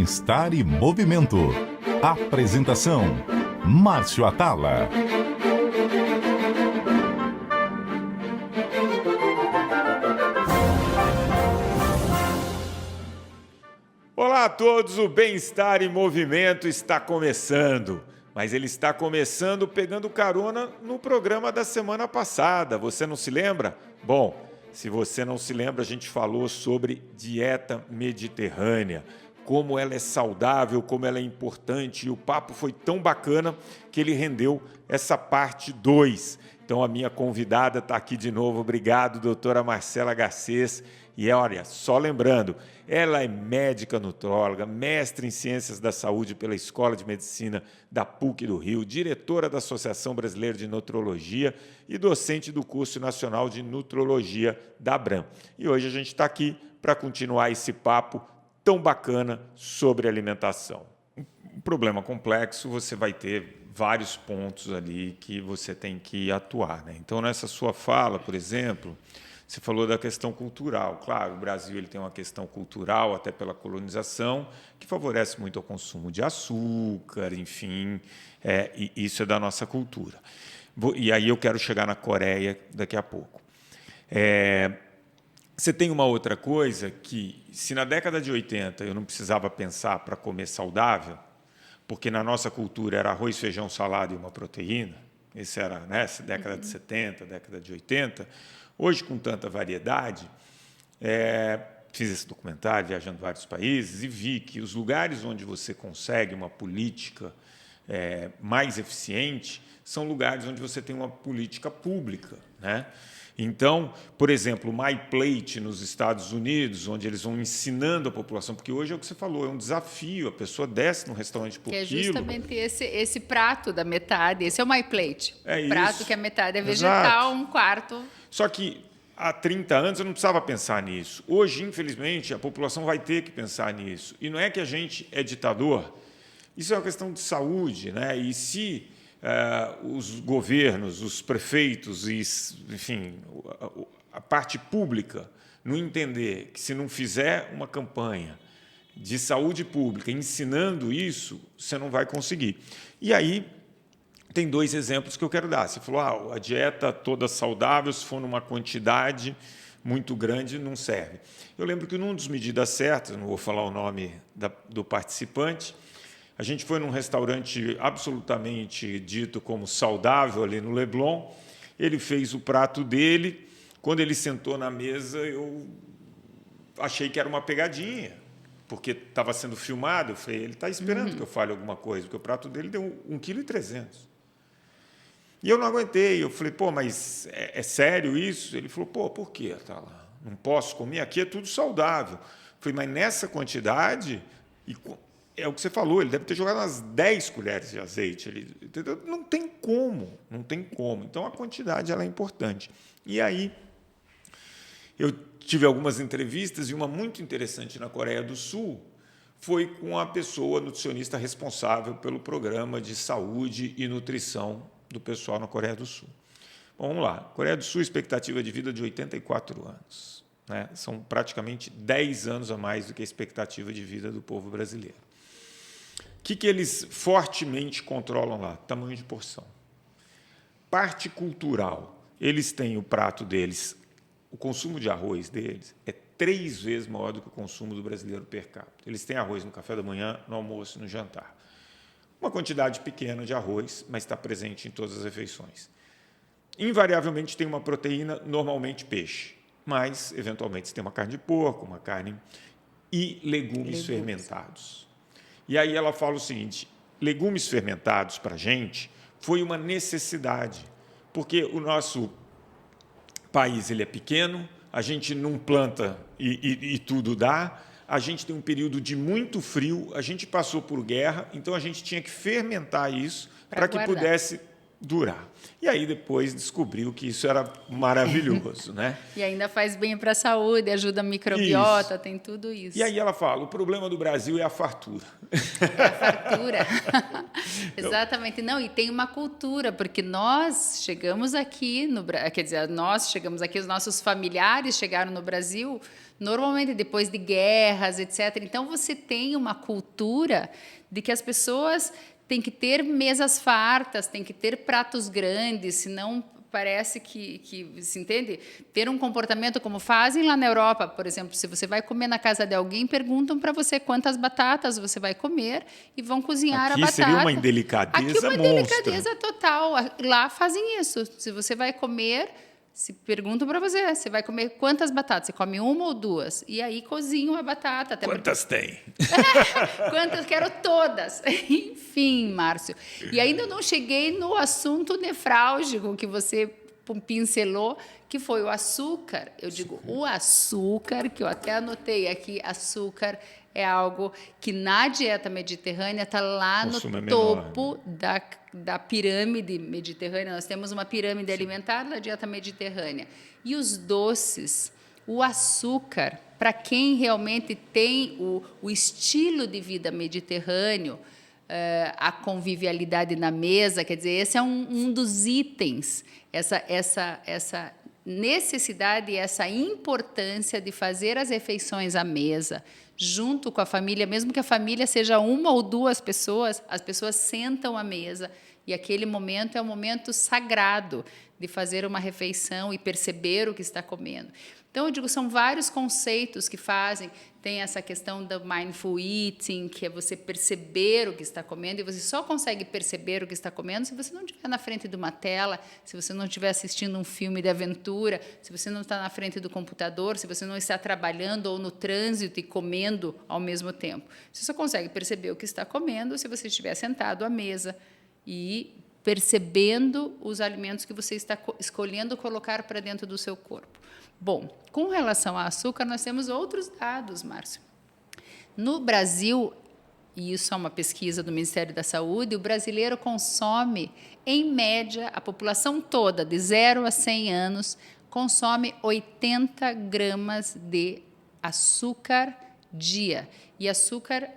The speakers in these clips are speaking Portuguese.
Bem-Estar e Movimento. Apresentação: Márcio Atala. Olá a todos, o Bem-Estar e Movimento está começando. Mas ele está começando pegando carona no programa da semana passada. Você não se lembra? Bom, se você não se lembra, a gente falou sobre dieta mediterrânea, como ela é saudável, como ela é importante. E o papo foi tão bacana que ele rendeu essa parte 2. Então a minha convidada está aqui de novo. Obrigado, doutora Marcela Garcês. E olha, só lembrando, ela é médica nutróloga, mestre em Ciências da Saúde pela Escola de Medicina da PUC do Rio, diretora da Associação Brasileira de Nutrologia e docente do curso nacional de Nutrologia da ABRAM. E hoje a gente está aqui para continuar esse papo tão bacana sobre alimentação. Um problema complexo, você vai ter vários pontos ali que você tem que atuar, né? Então, nessa sua fala, por exemplo, você falou da questão cultural. Claro, o Brasil ele tem uma questão cultural, até pela colonização, que favorece muito o consumo de açúcar, enfim, e isso é da nossa cultura. E aí eu quero chegar na Coreia daqui a pouco. Você tem uma outra coisa que, se na década de 80 eu não precisava pensar para comer saudável, porque na nossa cultura era arroz, feijão, salada e uma proteína, isso era nessa década de 70, década de 80, hoje, com tanta variedade, fiz esse documentário, viajando vários países, e vi que os lugares onde você consegue uma política mais eficiente são lugares onde você tem uma política pública, né? Então, por exemplo, o MyPlate nos Estados Unidos, onde eles vão ensinando a população, porque hoje é o que você falou, é um desafio, a pessoa desce no restaurante por quilo. Que é justamente esse prato da metade, esse é o MyPlate. É prato isso. Que a metade é vegetal, Exato. um quarto... Só que há 30 anos eu não precisava pensar nisso. Hoje, infelizmente, a população vai ter que pensar nisso. E não é que a gente é ditador, isso é uma questão de saúde, né? E se os governos, os prefeitos, enfim, a parte pública não entender que se não fizer uma campanha de saúde pública ensinando isso, você não vai conseguir. E aí tem dois exemplos que eu quero dar. Você falou, a dieta toda saudável, se for numa quantidade muito grande, não serve. Eu lembro que num dos medidas certas, não vou falar o nome do participante, a gente foi num restaurante absolutamente dito como saudável ali no Leblon, ele fez o prato dele, quando ele sentou na mesa, eu achei que era uma pegadinha, porque estava sendo filmado, eu falei, ele está esperando que eu fale alguma coisa, porque o prato dele deu 1,3 kg. E eu não aguentei, eu falei, mas é sério isso? Ele falou, por quê? Tá lá, não posso comer, aqui é tudo saudável. Eu falei, mas nessa quantidade... É o que você falou, ele deve ter jogado umas 10 colheres de azeite. Entendeu? Não tem como. Então, a quantidade ela é importante. E aí, eu tive algumas entrevistas, e uma muito interessante na Coreia do Sul foi com a pessoa nutricionista responsável pelo programa de saúde e nutrição do pessoal na Coreia do Sul. Bom, vamos lá. Coreia do Sul, expectativa de vida de 84 anos. Né? São praticamente 10 anos a mais do que a expectativa de vida do povo brasileiro. O que eles fortemente controlam lá? Tamanho de porção. Parte cultural. Eles têm o prato deles, o consumo de arroz deles é 3 vezes maior do que o consumo do brasileiro per capita. Eles têm arroz no café da manhã, no almoço e no jantar. Uma quantidade pequena de arroz, mas está presente em todas as refeições. Invariavelmente tem uma proteína, normalmente peixe, mas, eventualmente, você tem uma carne de porco, uma carne e legumes fermentados. E aí ela fala o seguinte, legumes fermentados para a gente foi uma necessidade, porque o nosso país ele é pequeno, a gente não planta e tudo dá, a gente tem um período de muito frio, a gente passou por guerra, então a gente tinha que fermentar isso para que pudesse durar. E aí depois descobriu que isso era maravilhoso, né? E ainda faz bem para a saúde, ajuda a microbiota, tem tudo isso. E aí ela fala, o problema do Brasil é a fartura. É a fartura. Exatamente. Não, e tem uma cultura, porque nós chegamos aqui, os nossos familiares chegaram no Brasil normalmente depois de guerras, etc. Então, você tem uma cultura de que as pessoas têm que ter mesas fartas, têm que ter pratos grandes, senão parece que se entende? Ter um comportamento como fazem lá na Europa, por exemplo, se você vai comer na casa de alguém, perguntam para você quantas batatas você vai comer e vão cozinhar a batata. Aqui seria uma indelicadeza Aqui uma monstra. delicadeza total. Lá fazem isso. Se você vai comer, se perguntam para você, você vai comer quantas batatas? Você come uma ou duas? E aí cozinham a batata. Até Quantas tem? Quantas? Quero todas. Enfim, Márcio. E ainda não cheguei no assunto nefrálgico que você pincelou, que foi o açúcar. Eu digo, o açúcar, que eu até anotei aqui, açúcar é algo que na dieta mediterrânea está lá no topo da pirâmide mediterrânea. Nós temos uma pirâmide alimentar da dieta mediterrânea. E os doces, o açúcar, para quem realmente tem o estilo de vida mediterrâneo, a convivialidade na mesa, quer dizer, esse é um dos itens, essa necessidade e essa importância de fazer as refeições à mesa, junto com a família, mesmo que a família seja uma ou duas pessoas, as pessoas sentam à mesa e aquele momento é um momento sagrado de fazer uma refeição e perceber o que está comendo. Então, eu digo, são vários conceitos que fazem. Tem essa questão do mindful eating, que é você perceber o que está comendo, e você só consegue perceber o que está comendo se você não estiver na frente de uma tela, se você não estiver assistindo um filme de aventura, se você não está na frente do computador, se você não está trabalhando ou no trânsito e comendo ao mesmo tempo. Você só consegue perceber o que está comendo se você estiver sentado à mesa e percebendo os alimentos que você está escolhendo colocar para dentro do seu corpo. Bom, com relação ao açúcar, nós temos outros dados, Márcio. No Brasil, e isso é uma pesquisa do Ministério da Saúde, o brasileiro consome, em média, a população toda, de 0 a 100 anos, consome 80 gramas de açúcar dia. E açúcar.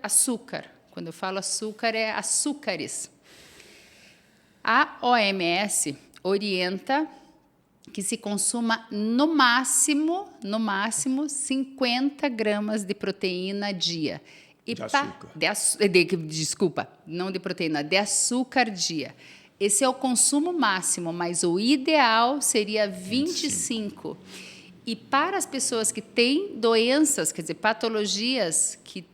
Quando eu falo açúcar, é açúcares. A OMS orienta que se consuma no máximo 50 gramas de proteína dia. De açúcar. Desculpa, não de proteína, de açúcar dia. Esse é o consumo máximo, mas o ideal seria 25. E para as pessoas que têm doenças, quer dizer, patologias que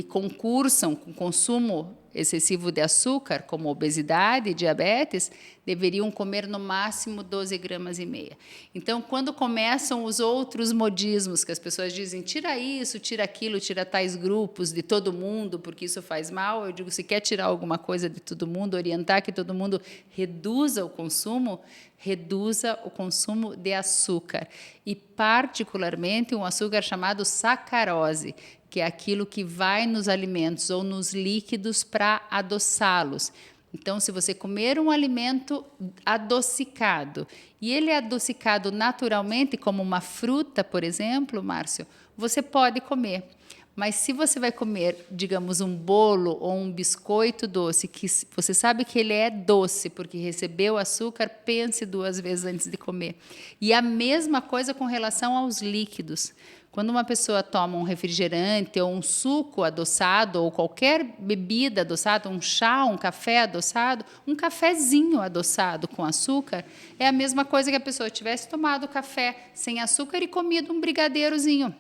concursam com consumo excessivo de açúcar, como obesidade e diabetes, deveriam comer no máximo 12 gramas e meia. Então, quando começam os outros modismos, que as pessoas dizem, tira isso, tira aquilo, tira tais grupos de todo mundo, porque isso faz mal, eu digo, se quer tirar alguma coisa de todo mundo, orientar que todo mundo reduza o consumo de açúcar. E, particularmente, um açúcar chamado sacarose, que é aquilo que vai nos alimentos ou nos líquidos para adoçá-los. Então, se você comer um alimento adocicado, e ele é adocicado naturalmente, como uma fruta, por exemplo, Márcio, você pode comer. Mas se você vai comer, digamos, um bolo ou um biscoito doce, que você sabe que ele é doce porque recebeu açúcar, pense 2 vezes antes de comer. E a mesma coisa com relação aos líquidos. Quando uma pessoa toma um refrigerante ou um suco adoçado ou qualquer bebida adoçada, um chá, um café adoçado, um cafezinho adoçado com açúcar, é a mesma coisa que a pessoa tivesse tomado café sem açúcar e comido um brigadeirozinho.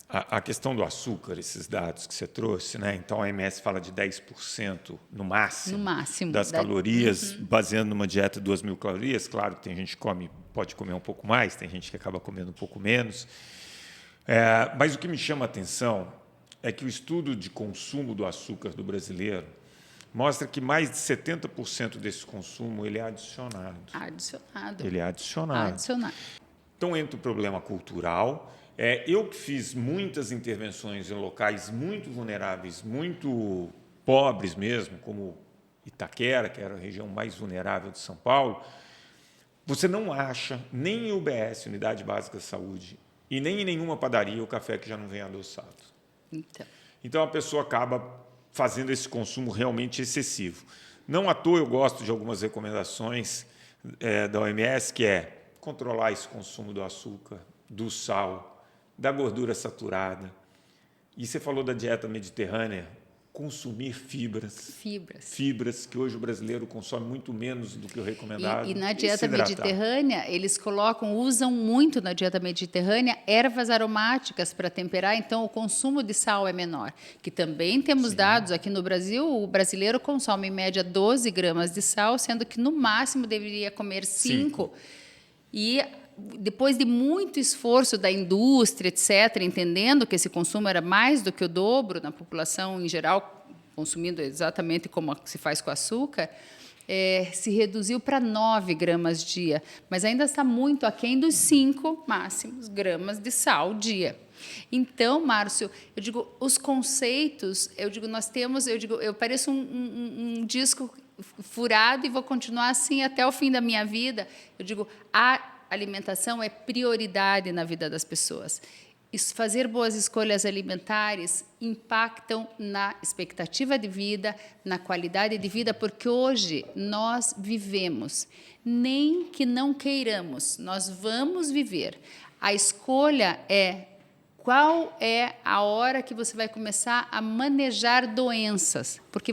A questão do açúcar, esses dados que você trouxe, né? Então a OMS fala de 10% no máximo das calorias, baseando numa dieta de 2.000 calorias. Claro que tem gente que pode comer um pouco mais, tem gente que acaba comendo um pouco menos. Mas o que me chama a atenção é que o estudo de consumo do açúcar do brasileiro mostra que mais de 70% desse consumo ele é adicionado. Ele é adicionado. Então entra o problema cultural. Eu que fiz muitas intervenções em locais muito vulneráveis, muito pobres mesmo, como Itaquera, que era a região mais vulnerável de São Paulo, você não acha nem em UBS, Unidade Básica de Saúde, e nem em nenhuma padaria o café que já não vem adoçado. Então a pessoa acaba fazendo esse consumo realmente excessivo. Não à toa eu gosto de algumas recomendações da OMS, que é controlar esse consumo do açúcar, do sal, da gordura saturada. E você falou da dieta mediterrânea, consumir fibras. Fibras, que hoje o brasileiro consome muito menos do que o recomendado. E na dieta mediterrânea, eles usam muito na dieta mediterrânea ervas aromáticas para temperar, então o consumo de sal é menor. Que também temos dados aqui no Brasil, o brasileiro consome em média 12 gramas de sal, sendo que no máximo deveria comer 5. E depois de muito esforço da indústria, etc., entendendo que esse consumo era mais do que o dobro na população em geral, consumindo exatamente como se faz com açúcar, se reduziu para 9 gramas dia, mas ainda está muito aquém dos 5 máximos gramas de sal dia. Então, Márcio, eu digo, os conceitos, nós temos, eu pareço um disco furado e vou continuar assim até o fim da minha vida. Eu digo, a alimentação é prioridade na vida das pessoas. Fazer boas escolhas alimentares impactam na expectativa de vida, na qualidade de vida, porque hoje nós vivemos, nem que não queiramos, nós vamos viver. A escolha é qual é a hora que você vai começar a manejar doenças, porque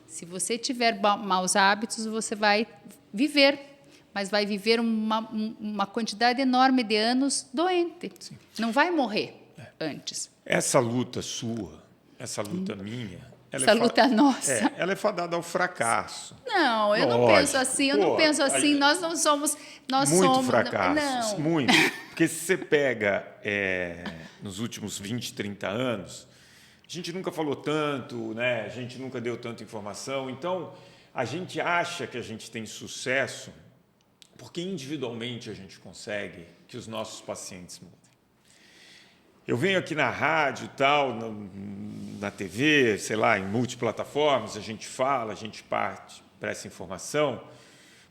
se você tiver maus hábitos, você vai viver, mas vai viver uma quantidade enorme de anos doente. Sim. Não vai morrer antes. Essa luta sua, essa luta minha... Essa luta nossa. Ela é fadada ao fracasso. Não, eu não penso assim. Eu não penso assim. Nós não somos... Muito fracasso. Muito. Porque se você pega nos últimos 20, 30 anos, a gente nunca falou tanto, né? A gente nunca deu tanta informação. Então, a gente acha que a gente tem sucesso porque individualmente a gente consegue que os nossos pacientes mudem. Eu venho aqui na rádio e tal, na TV, sei lá, em multiplataformas, a gente fala, a gente parte para essa informação,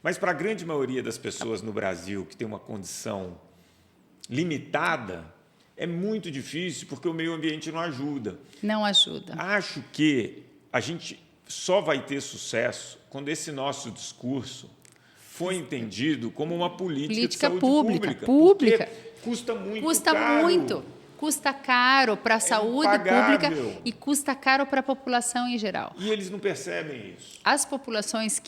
mas para a grande maioria das pessoas no Brasil que tem uma condição limitada, é muito difícil porque o meio ambiente não ajuda. Não ajuda. Acho que a gente só vai ter sucesso quando esse nosso discurso foi entendido como uma política de saúde pública. Custa muito. Custa caro para a saúde pública e custa caro para a população em geral. E eles não percebem isso. As populações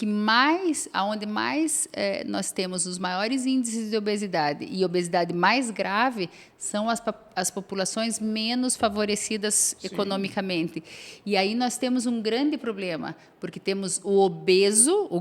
onde mais nós temos os maiores índices de obesidade e obesidade mais grave são as populações menos favorecidas economicamente. E aí nós temos um grande problema, porque temos o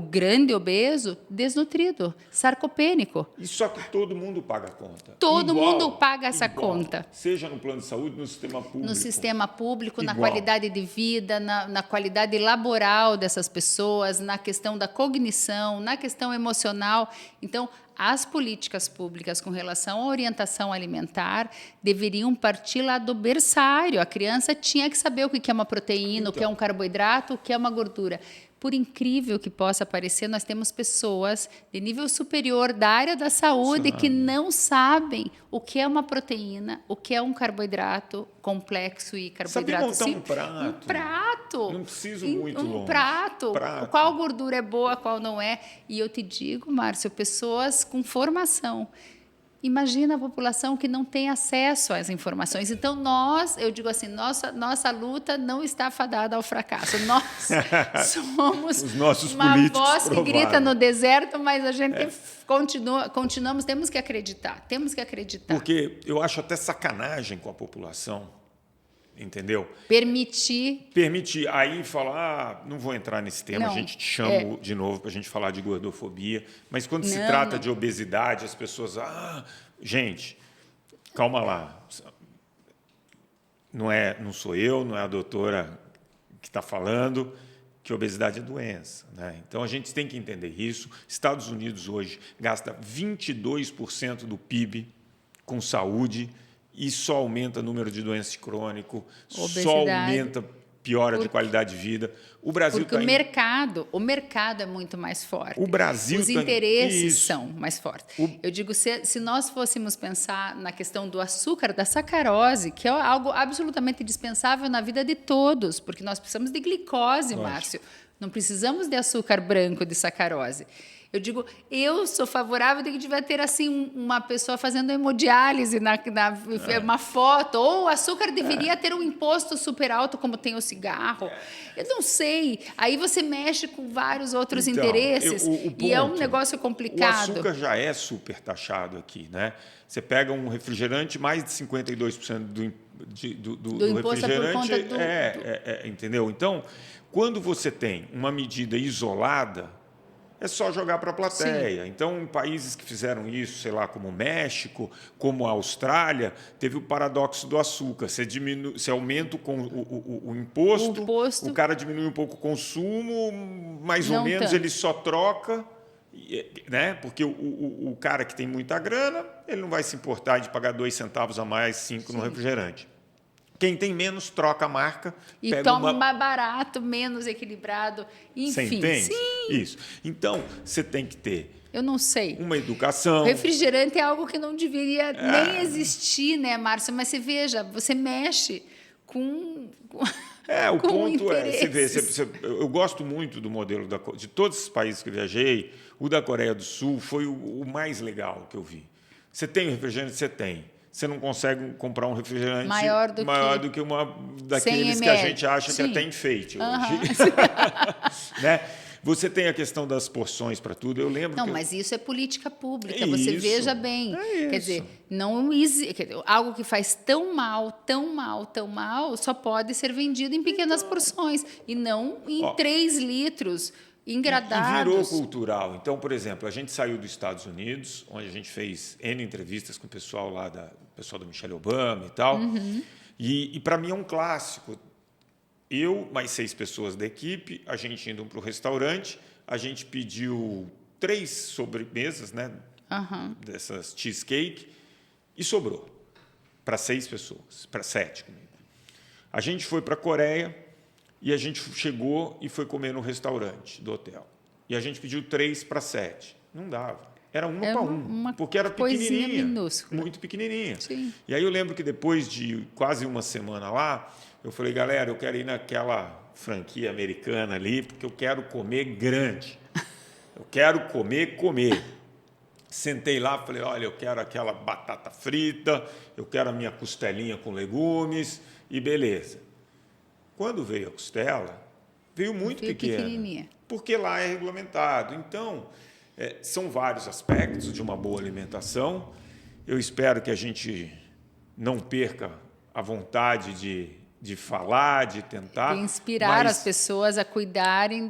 grande obeso, desnutrido, sarcopênico. E só que todo mundo paga a conta. Todo mundo paga essa conta. Seja no plano de saúde, no sistema público. No sistema público, na qualidade de vida, na qualidade laboral dessas pessoas, na questão da cognição, na questão emocional. Então, as políticas públicas com relação à orientação alimentar deveriam partir lá do berçário. A criança tinha que saber o que é uma proteína, o que é um carboidrato, o que é uma gordura. Por incrível que possa parecer, nós temos pessoas de nível superior da área da saúde que não sabem o que é uma proteína, o que é um carboidrato complexo e carboidrato simples. Um prato. Não preciso muito longe. Um prato. Qual gordura é boa, qual não é. E eu te digo, Márcio, pessoas com formação. Imagina a população que não tem acesso às informações. Então, eu digo assim, nossa luta não está fadada ao fracasso. Nós somos uma voz que grita no deserto, mas a gente continuamos, temos que acreditar. Porque eu acho até sacanagem com a população, entendeu? Permitir. Aí falar, não vou entrar nesse tema, a gente te chama de novo para a gente falar de gordofobia, mas quando se trata de obesidade, as pessoas... gente, calma lá. Não sou eu, não é a doutora que está falando que obesidade é doença, né? Então, a gente tem que entender isso. Estados Unidos hoje gasta 22% do PIB com saúde, e só aumenta o número de doenças crônicas, só aumenta, piora de qualidade de vida. O Brasil porque o mercado é muito mais forte. O Brasil os interesses são mais fortes. Eu digo, se nós fôssemos pensar na questão do açúcar, da sacarose, que é algo absolutamente indispensável na vida de todos, porque nós precisamos de glicose, Márcio. Não precisamos de açúcar branco, de sacarose. Eu digo, eu sou favorável de que devia ter assim uma pessoa fazendo hemodiálise uma foto, ou o açúcar deveria ter um imposto super alto como tem o cigarro. Eu não sei. Aí você mexe com vários outros interesses e é um negócio complicado. O açúcar já é super taxado aqui, né? Você pega um refrigerante, mais de 52% do imposto refrigerante é por conta entendeu? Então, quando você tem uma medida isolada, é só jogar para a plateia. Sim. Então, em países que fizeram isso, sei lá, como o México, como a Austrália, teve o paradoxo do açúcar. Você aumenta o imposto, o cara diminui um pouco o consumo, mais ou menos tanto. Ele só troca, né? Porque o cara que tem muita grana, ele não vai se importar de pagar 2 centavos a mais, 5 no refrigerante. Quem tem menos troca a marca. E toma mais barato, menos equilibrado. Enfim, você entende? Sim. Isso. Então, você tem que ter... Eu não sei. Uma educação. O refrigerante é algo que não deveria nem existir, né, Márcio? Mas você veja, você mexe com o ponto interesses. Eu gosto muito do modelo de todos os países que eu viajei. O da Coreia do Sul foi o mais legal que eu vi. Você tem refrigerante? Você tem. Você não consegue comprar um refrigerante maior do que uma daqueles que a gente acha que é até enfeite hoje. Né? Você tem a questão das porções para tudo. Eu lembro. Não, mas isso é política pública. Você veja bem. Quer dizer, algo que faz tão mal, só pode ser vendido em pequenas porções e não em 3 litros. Engradados. E virou cultural. Então, por exemplo, a gente saiu dos Estados Unidos, onde a gente fez N entrevistas com o pessoal lá, pessoal da Michelle Obama e tal. Uhum. E para mim é um clássico. Eu, mais 6 pessoas da equipe, a gente indo para o restaurante, a gente pediu 3 sobremesas, né? Uhum. Dessas cheesecake, e sobrou para 6 pessoas, para 7 comigo. A gente foi para a Coreia. E a gente chegou e foi comer no restaurante do hotel. E a gente pediu 3 para 7. Não dava. Era uma para um. Porque era pequenininha. Minúscula. Muito pequenininha. Sim. E aí eu lembro que depois de quase uma semana lá, eu falei, galera, eu quero ir naquela franquia americana ali, porque eu quero comer grande. Eu quero comer. Sentei lá, falei, olha, eu quero aquela batata frita, eu quero a minha costelinha com legumes e beleza. Quando veio a costela, veio muito pequena, porque lá é regulamentado. Então, são vários aspectos de uma boa alimentação. Eu espero que a gente não perca a vontade de falar, de tentar. De inspirar as pessoas a cuidarem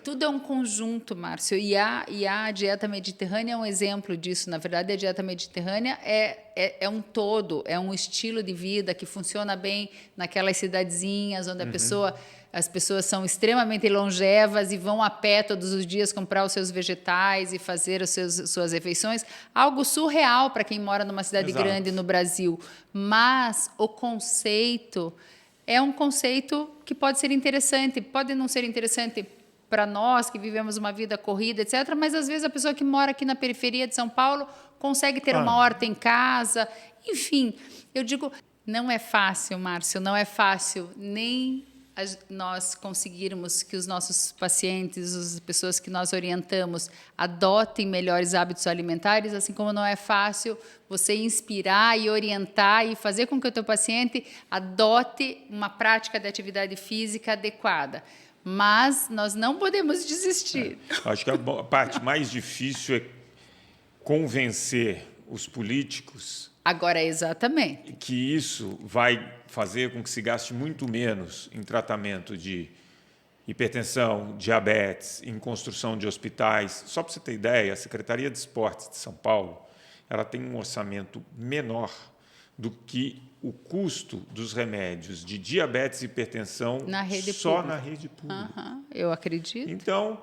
tudo é um conjunto, Márcio. E a dieta mediterrânea é um exemplo disso. Na verdade, a dieta mediterrânea é um todo, é um estilo de vida que funciona bem naquelas cidadezinhas onde as pessoas são extremamente longevas e vão a pé todos os dias comprar os seus vegetais e fazer suas refeições. Algo surreal para quem mora numa cidade grande no Brasil. Mas o conceito é um conceito que pode ser interessante, pode não ser interessante para nós que vivemos uma vida corrida, etc. Mas, às vezes, a pessoa que mora aqui na periferia de São Paulo consegue ter uma horta em casa. Enfim, eu digo, não é fácil, Márcio, não é fácil nem nós conseguirmos que os nossos pacientes, as pessoas que nós orientamos, adotem melhores hábitos alimentares, assim como não é fácil você inspirar e orientar e fazer com que o teu paciente adote uma prática de atividade física adequada. Mas nós não podemos desistir. Acho que a parte mais difícil é convencer os políticos. Agora, exatamente. Que isso vai fazer com que se gaste muito menos em tratamento de hipertensão, diabetes, em construção de hospitais. Só para você ter ideia, a Secretaria de Esportes de São Paulo ela tem um orçamento menor do que o custo dos remédios de diabetes e hipertensão na rede pública. Eu acredito. Então,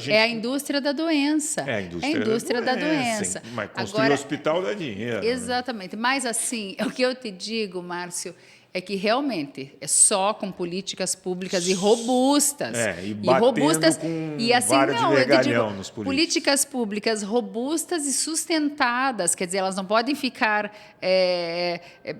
é a indústria da doença. É a indústria da doença. Mas construir hospital dá dinheiro. Exatamente. Né? Mas, assim, o que eu te digo, Márcio, é que realmente é só com políticas públicas e robustas. E batendo com vara de vergalhão nos políticos. Políticas públicas robustas e sustentadas, quer dizer, elas não podem ficar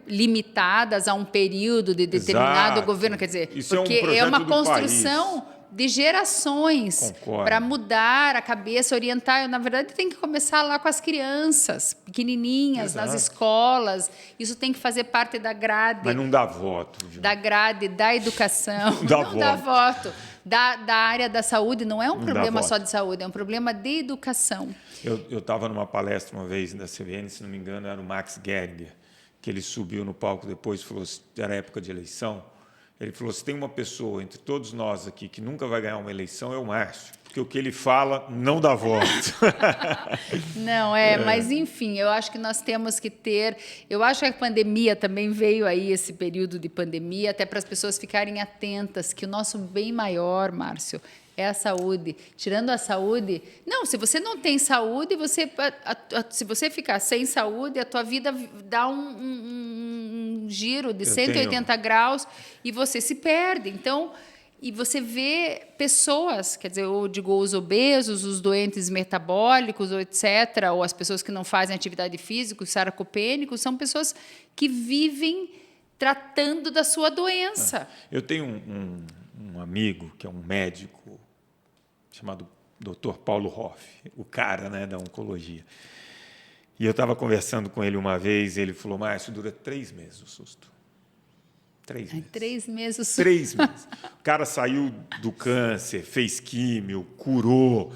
limitadas a um período de determinado governo, quer dizer, isso porque é uma construção de gerações para mudar a cabeça, orientar. Na verdade, tem que começar lá com as crianças, pequenininhas, nas escolas. Isso tem que fazer parte da grade. Mas não dá voto. Viu? Da grade, da educação. Não dá voto. Da área da saúde. Não é um problema só de saúde, é um problema de educação. Eu estava numa palestra uma vez da CBN, se não me engano, era o Max Geringer, que ele subiu no palco depois e falou, era época de eleição, ele falou, se tem uma pessoa entre todos nós aqui que nunca vai ganhar uma eleição, é o Márcio, porque o que ele fala não dá voto. Não, mas enfim, eu acho que nós temos que ter... Eu acho que a pandemia também veio aí, esse período de pandemia, até para as pessoas ficarem atentas, que o nosso bem maior, Márcio, é a saúde. Tirando a saúde... Não, se você não tem saúde, se você ficar sem saúde, a tua vida dá um giro de 180 graus e você se perde. Então, e você vê pessoas, quer dizer, eu digo os obesos, os doentes metabólicos, ou etc., ou as pessoas que não fazem atividade física, os sarcopênicos, são pessoas que vivem tratando da sua doença. Eu tenho um amigo que é um médico chamado Dr. Paulo Hoff, o cara, né, da oncologia. E eu estava conversando com ele uma vez e ele falou, Márcio, dura 3 meses o susto. 3 meses. 3 meses o susto. 3 meses. O cara saiu do câncer, fez químio, curou.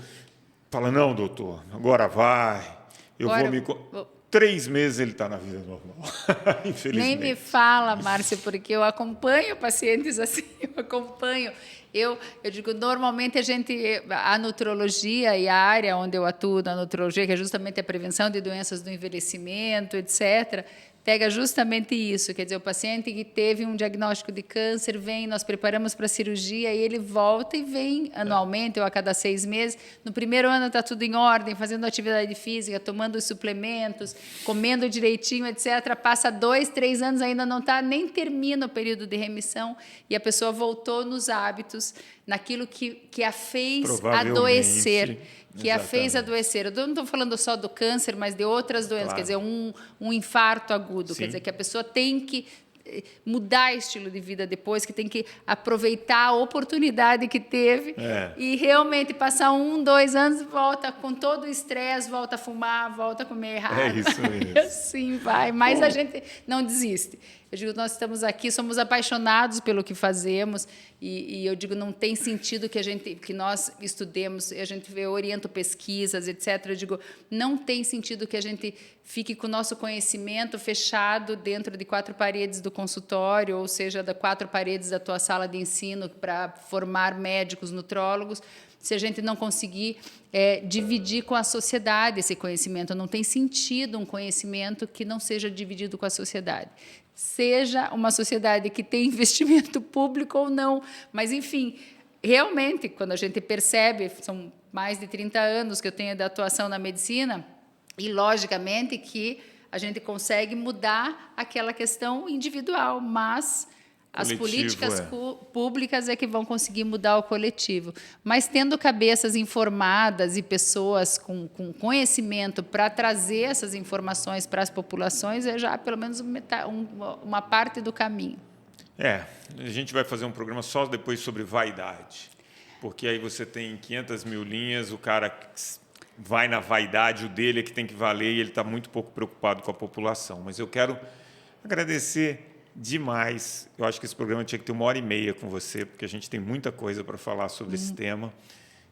Fala, não, doutor, agora vai. Eu vou me... 3 meses ele está na vida normal, infelizmente. Nem me fala, Márcia, porque eu acompanho pacientes assim, eu digo, normalmente a nutrologia e a área onde eu atuo na nutrologia, que é justamente a prevenção de doenças do envelhecimento, etc., pega justamente isso, quer dizer, o paciente que teve um diagnóstico de câncer vem, nós preparamos para a cirurgia e ele volta e vem anualmente ou a cada 6 meses. No primeiro ano está tudo em ordem, fazendo atividade física, tomando os suplementos, comendo direitinho, etc. Passa 2, 3 anos, ainda não está, nem termina o período de remissão e a pessoa voltou nos hábitos, naquilo que a fez adoecer. Que a fez adoecer. Eu não estou falando só do câncer, mas de outras doenças. Claro. Quer dizer, um infarto agudo. Sim. Quer dizer, que a pessoa tem que mudar estilo de vida depois, que tem que aproveitar a oportunidade que teve e realmente passar 1, 2 anos, volta com todo o estresse, volta a fumar, volta a comer errado. É isso mesmo. Assim vai, mas a gente não desiste. Eu digo, nós estamos aqui, somos apaixonados pelo que fazemos e eu digo, não tem sentido que nós estudemos, a gente orienta pesquisas, etc. Eu digo, não tem sentido que a gente fique com o nosso conhecimento fechado dentro de 4 paredes do consultório, ou seja, das 4 paredes da tua sala de ensino para formar médicos, nutrólogos, se a gente não conseguir dividir com a sociedade esse conhecimento. Não tem sentido um conhecimento que não seja dividido com a sociedade. Seja uma sociedade que tem investimento público ou não. Mas, enfim, realmente, quando a gente percebe, são mais de 30 anos que eu tenho de atuação na medicina, e, logicamente, que a gente consegue mudar aquela questão individual, mas as políticas públicas é que vão conseguir mudar o coletivo. Mas tendo cabeças informadas e pessoas com conhecimento para trazer essas informações para as populações, é já pelo menos uma parte do caminho. A gente vai fazer um programa só depois sobre vaidade, porque aí você tem 500 mil linhas, o cara vai na vaidade, o dele é que tem que valer e ele está muito pouco preocupado com a população. Mas eu quero agradecer demais. Eu acho que esse programa tinha que ter 1h30 com você, porque a gente tem muita coisa para falar sobre esse tema.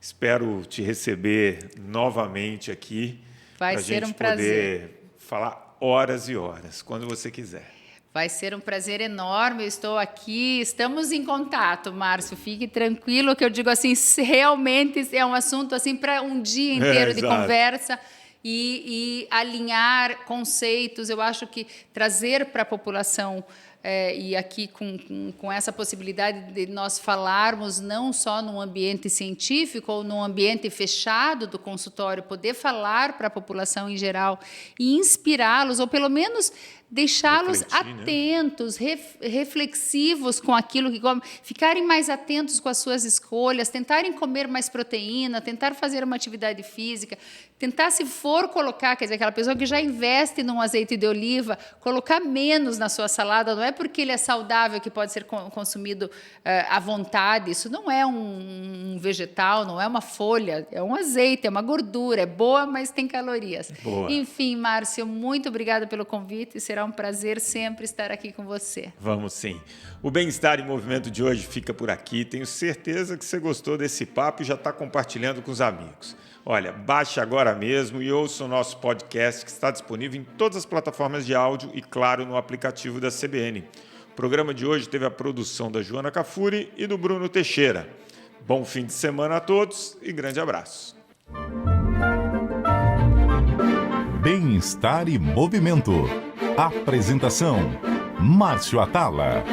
Espero te receber novamente aqui. Vai ser um prazer. Poder falar horas e horas, quando você quiser. Vai ser um prazer enorme, eu estou aqui, estamos em contato, Márcio, fique tranquilo, que eu digo assim, realmente é um assunto assim para um dia inteiro de conversa. E alinhar conceitos, eu acho que trazer para a população, e aqui com essa possibilidade de nós falarmos não só num ambiente científico ou num ambiente fechado do consultório, poder falar para a população em geral e inspirá-los, ou pelo menos deixá-los atentos, reflexivos com aquilo que comem, ficarem mais atentos com as suas escolhas, tentarem comer mais proteína, tentar fazer uma atividade física, tentar, se for colocar, quer dizer, aquela pessoa que já investe num azeite de oliva, colocar menos na sua salada, não é porque ele é saudável que pode ser consumido à vontade, isso não é um vegetal, não é uma folha, é um azeite, é uma gordura, é boa, mas tem calorias. Boa. Enfim, Márcio, muito obrigada pelo convite, será um prazer sempre estar aqui com você. Vamos sim. O Bem-Estar em Movimento de hoje fica por aqui, tenho certeza que você gostou desse papo e já está compartilhando com os amigos. Olha, baixe agora mesmo e ouça o nosso podcast que está disponível em todas as plataformas de áudio e, claro, no aplicativo da CBN. O programa de hoje teve a produção da Joana Cafuri e do Bruno Teixeira. Bom fim de semana a todos e grande abraço. Bem-Estar e Movimento. Apresentação: Márcio Atala.